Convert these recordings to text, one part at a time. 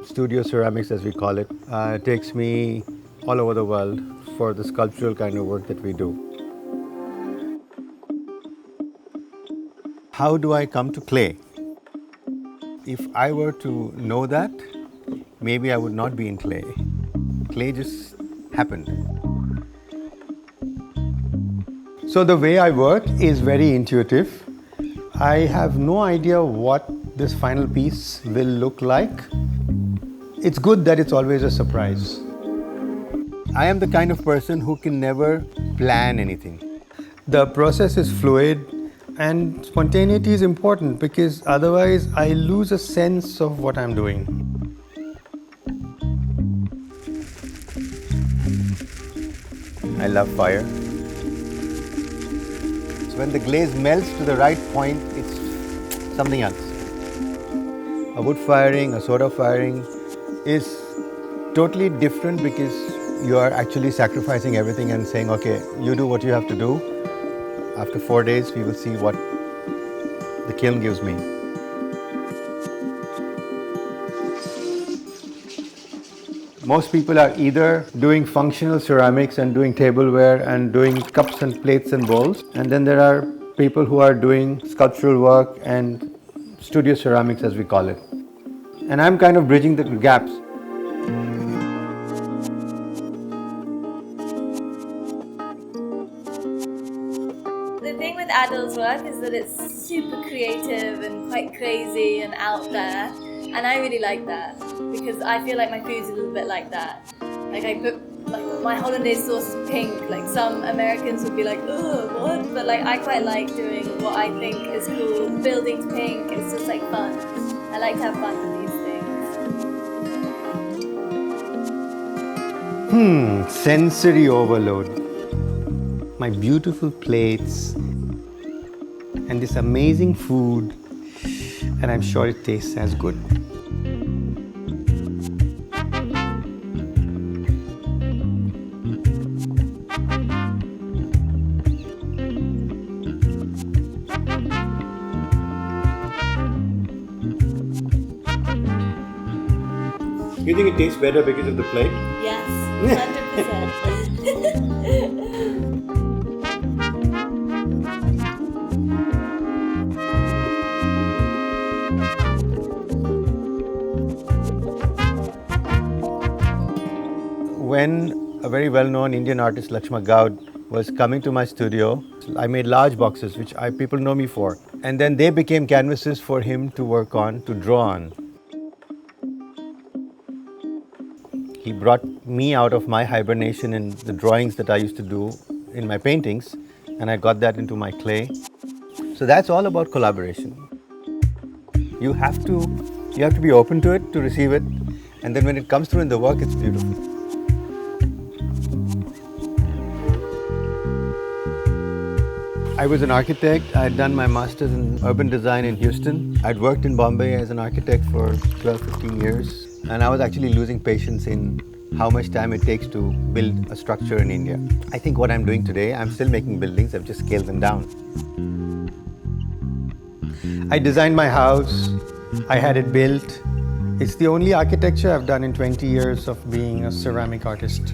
studio ceramics, as we call it, takes me all over the world for the sculptural kind of work that we do. How do I come to clay? If I were to know that, maybe I would not be in clay. Clay just happened. So the way I work is very intuitive. I have no idea what this final piece will look like. It's good that it's always a surprise. I am the kind of person who can never plan anything. The process is fluid and spontaneity is important because otherwise I lose a sense of what I'm doing. I love fire. So when the glaze melts to the right point, it's something else. A wood firing, a soda firing is totally different because you are actually sacrificing everything and saying, okay, you do what you have to do. After 4 days, we will see what the kiln gives me. Most people are either doing functional ceramics and doing tableware and doing cups and plates and bowls. And then there are people who are doing sculptural work and studio ceramics, as we call it. And I'm kind of bridging the gaps. The thing with Adil's work is that it's super creative and quite crazy and out there. And I really like that because I feel like my food's a little bit like that. Like I put my holiday sauce is pink. Like some Americans would be like, oh, what? But like I quite like doing what I think is cool. Building's pink. It's just like fun. I like to have fun with these things. Sensory overload. My beautiful plates and this amazing food, and I'm sure it tastes as good. You think it tastes better because of the plate? Yes, 100%. When a very well-known Indian artist, Lakshma Gaud, was coming to my studio, I made large boxes, which people know me for. And then they became canvases for him to work on, to draw on. He brought me out of my hibernation in the drawings that I used to do in my paintings, and I got that into my clay. So that's all about collaboration. You have to be open to it, to receive it, and then when it comes through in the work, it's beautiful. I was an architect. I had done my master's in urban design in Houston. I'd worked in Bombay as an architect for 12, 15 years. And I was actually losing patience in how much time it takes to build a structure in India. I think what I'm doing today, I'm still making buildings, I've just scaled them down. I designed my house, I had it built. It's the only architecture I've done in 20 years of being a ceramic artist.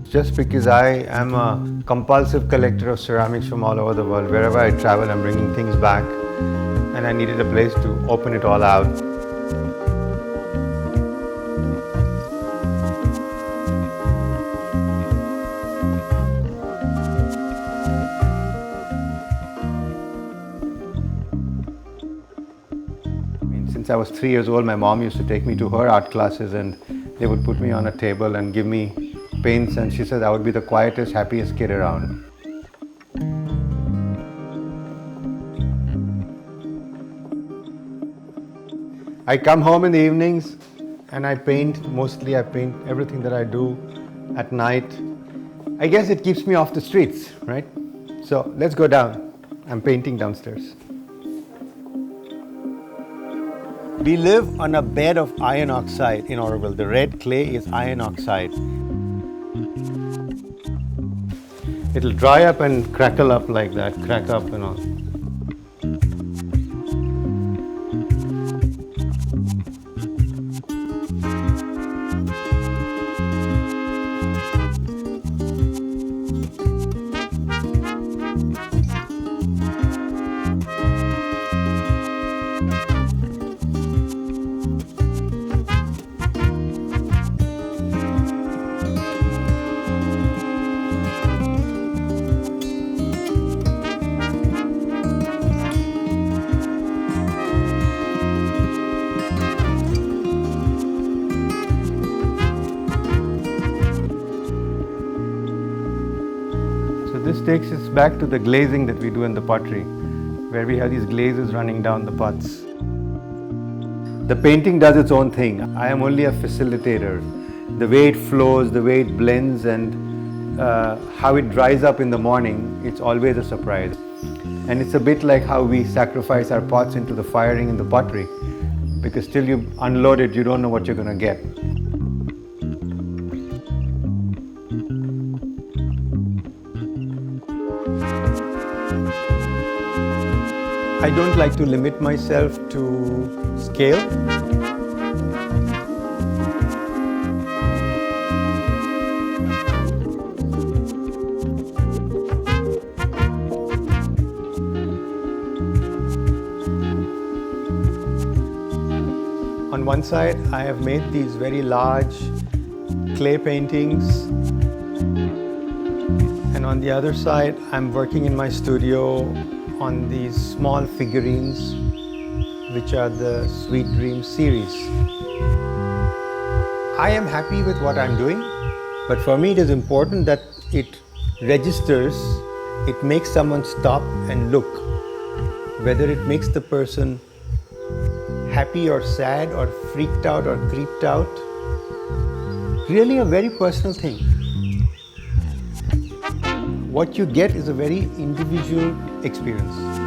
Just because I am a compulsive collector of ceramics from all over the world. Wherever I travel, I'm bringing things back. And I needed a place to open it all out. Since I was 3 years old, my mom used to take me to her art classes and they would put me on a table and give me paints, and she said I would be the quietest, happiest kid around. I come home in the evenings and I paint. Mostly I paint everything that I do at night. I guess it keeps me off the streets, right? So let's go down. I'm painting downstairs. We live on a bed of iron oxide in Auroville. The red clay is iron oxide. It'll dry up and crackle up like that, crack up and all. takes us back to the glazing that we do in the pottery, where we have these glazes running down the pots. The painting does its own thing. I am only a facilitator. The way it flows, the way it blends, and how it dries up in the morning, it's always a surprise. And it's a bit like how we sacrifice our pots into the firing in the pottery, because till you unload it, you don't know what you're going to get. I don't like to limit myself to scale. On one side, I have made these very large clay paintings, and on the other side, I'm working in my studio on these small figurines, which are the Sweet Dreams series. I am happy with what I'm doing, but for me it is important that it registers, it makes someone stop and look, whether it makes the person happy or sad or freaked out or creeped out. Really a very personal thing. What you get is a very individual experience.